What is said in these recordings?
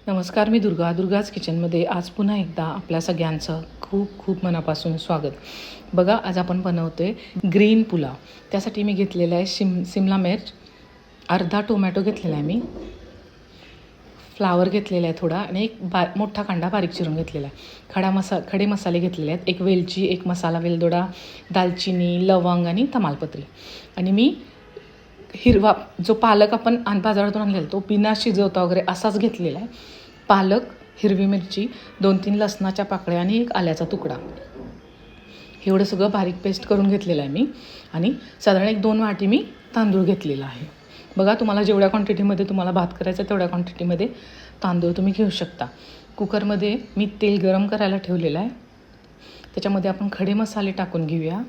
नमस्कार, मी दुर्गाज किचनमध्ये आज पुन्हा एकदा आपल्या सगळ्यांचं खूप खूप मनापासून स्वागत. बघा, आज आपण बनवतो आहे ग्रीन पुलाव. त्यासाठी मी घेतलेला आहे शिमला मिर्च, अर्धा टोमॅटो घेतलेला आहे, मी फ्लावर घेतलेला आहे थोडा, आणि एक मोठा कांदा बारीक चिरून घेतलेला आहे. खडे मसाले घेतलेले आहेत, एक वेलची, एक मसाला वेलदोडा, दालचिनी, लवंग आणि तमालपत्री. आणि मी हिरवा जो पालक आपण बाजारातून आणलेला तो बिना शिजवता वगैरे असाच घेतलेला आहे. पालक, हिरवी मिरची, 2-3 लसणाच्या पाकळ्या आणि एक आल्याचा तुकडा, एवढं सगळं बारीक पेस्ट करून घेतलेलं आहे मी. आणि साधारण 1-2 वाटी मी तांदूळ घेतलेला आहे. बघा, तुम्हाला जेवढ्या क्वांटिटीमध्ये तुम्हाला भात करायचा तेवढ्या क्वांटिटीमध्ये तांदूळ तुम्ही घेऊ शकता. कुकरमध्ये मी तेल गरम करायला ठेवलेलं आहे. त्याच्यामध्ये आपण खडे मसाले टाकून घेऊया.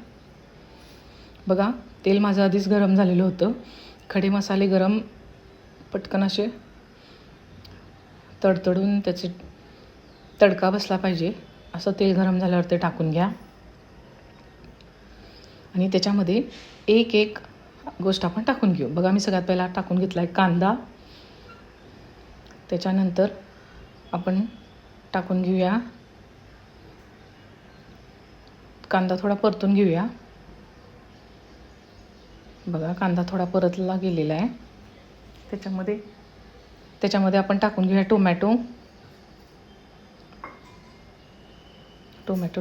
बघा, तेल माझं आधीच गरम झालेलं होतं. खडे मसाले गरम पटकन असे तडतडून त्याचे तडका बसला पाहिजे असं तेल गरम झाल्यावर ते टाकून घ्या. आणि त्याच्यामध्ये एक गोष्ट आपण टाकून घेऊ. बघा, मी सगळ्यात पहिला टाकून घेतला आहे कांदा. त्याच्यानंतर आपण टाकून घेऊया कांदा, थोडा परतून घेऊया. बघा, कांदा थोडा परतला गेलेला आहे. त्याच्यामध्ये आपण टाकून घेऊया टोमॅटो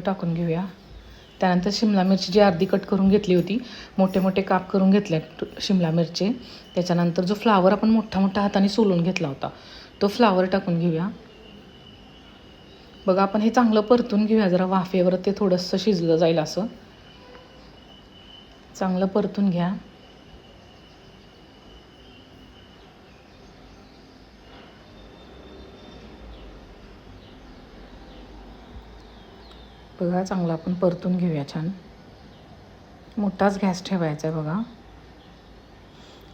टाकून घेऊया. त्यानंतर शिमला मिरची जी अर्धी कट करून घेतली होती, मोठे मोठे काप करून घेतले शिमला मिरची. त्याच्यानंतर जो फ्लावर आपण मोठा हाताने सोलून घेतला होता तो फ्लावर टाकून घेऊया. बघा, आपण हे चांगलं परतून घेऊया. जरा वाफेवर ते थोडंसं शिजलं जाईल असं चांगलं परतून घ्या. बघा, चांगलं आपण परतून घेऊया. छान मोठाच गॅस ठेवायचा आहे. बघा,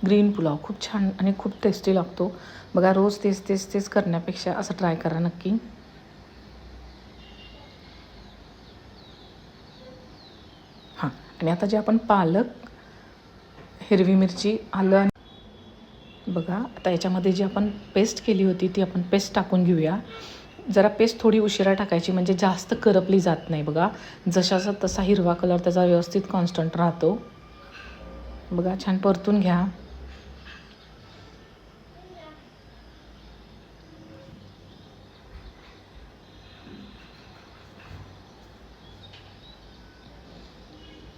ग्रीन पुलाव खूप छान आणि खूप टेस्टी लागतो. बघा, रोज तेच करण्यापेक्षा असं ट्राय करा नक्की. हां, आणि आता जे आपण पालक, हिरवी मिरची, आलं, बघा आता याच्यामध्ये जी आपण पेस्ट केली होती ती आपण पेस्ट टाकून घेऊया. जरा पेस्ट थोडी उशिरा टाकायची म्हणजे जास्त करपली जात नाही. बघा, जशाचा तसा हिरवा कलर त्याचा व्यवस्थित कॉन्स्टंट राहतो. बघा, छान परतून घ्या.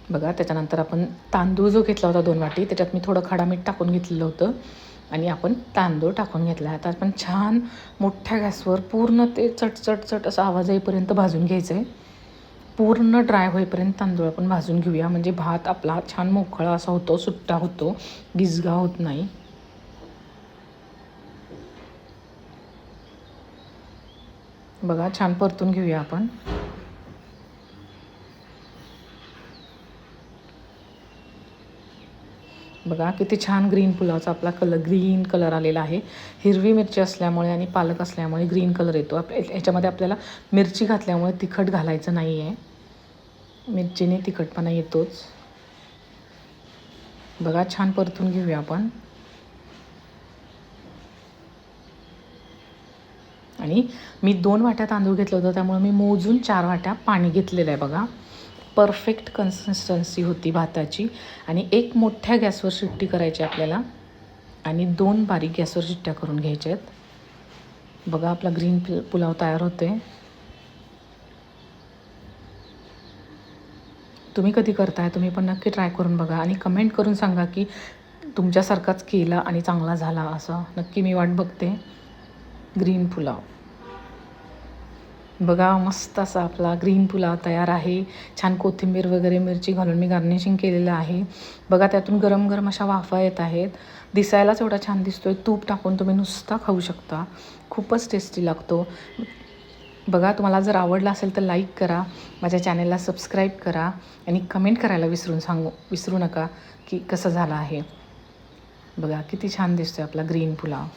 बघा, त्याच्यानंतर आपण तांदूळ जो घेतला होता 2 वाटी, त्याच्यात मी थोडं खडा मीठ टाकून घेतलेलं होतं आणि आपण तांदूळ टाकून घेतला. आता आपण छान मोठ्या गॅसवर पूर्ण ते चट असा आवाज येईपर्यंत भाजून घ्यायचं आहे. पूर्ण ड्राय होईपर्यंत तांदूळ आपण भाजून घेऊया, म्हणजे भात आपला छान मोकळा असा होतो, सुट्टा होतो, गिजगा होत नाही. बघा, छान परतून घेऊया आपण. बघा, किती छान ग्रीन पुलावचा आपला ग्रीन कलर आलेला आहे. हिरवी मिरची असल्यामुळे आणि पालक असल्यामुळे ग्रीन कलर येतो. ह्याच्यामध्ये आपल्याला मिरची घातल्यामुळे तिखट घालायचं नाही आहे. मिरचीने तिखटपणा येतोच. बघा, छान परतून घेऊया आपण. आणि मी 2 वाट्या तांदूळ घेतलं होतं, त्यामुळे मी मोजून 4 वाट्या पाणी घेतलेलं आहे. बघा, परफेक्ट कन्सिस्टन्सी होती भाताची. आणि 1 मोठ्या गॅसवर शिट्टी करायची आपल्याला आणि 2 बारीक गॅसवर शिट्ट्या करून घ्यायच्या आहेत. बघा, आपला ग्रीन पुलाव तयार होते. तुम्ही कधी करताय? तुम्ही पण नक्की ट्राय करून बघा आणि कमेंट करून सांगा की तुमच्यासारखाच केला आणि चांगला झाला असं. नक्की मी वाट बघते. ग्रीन पुलाव, बघा, मस्त असा आपला ग्रीन पुलाव तयार आहे. छान कोथिंबीर वगैरे मिरची घालून मी गार्निशिंग केलेलं आहे. बघा, त्यातून गरम गरम अशा वाफा येत आहेत. दिसायलाच एवढा छान दिसतोय. तूप टाकून तुम्ही नुसता खाऊ शकता. खूपच टेस्टी लागतो. बघा, तुम्हाला जर आवडला असेल तर लाईक करा, माझ्या चॅनलला सबस्क्राईब करा आणि कमेंट करायला विसरू नका की कसं झालं आहे. बघा, किती छान दिसतोय आपला ग्रीन पुलाव.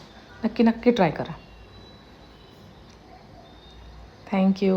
नक्की ट्राय करा. थँक्यू.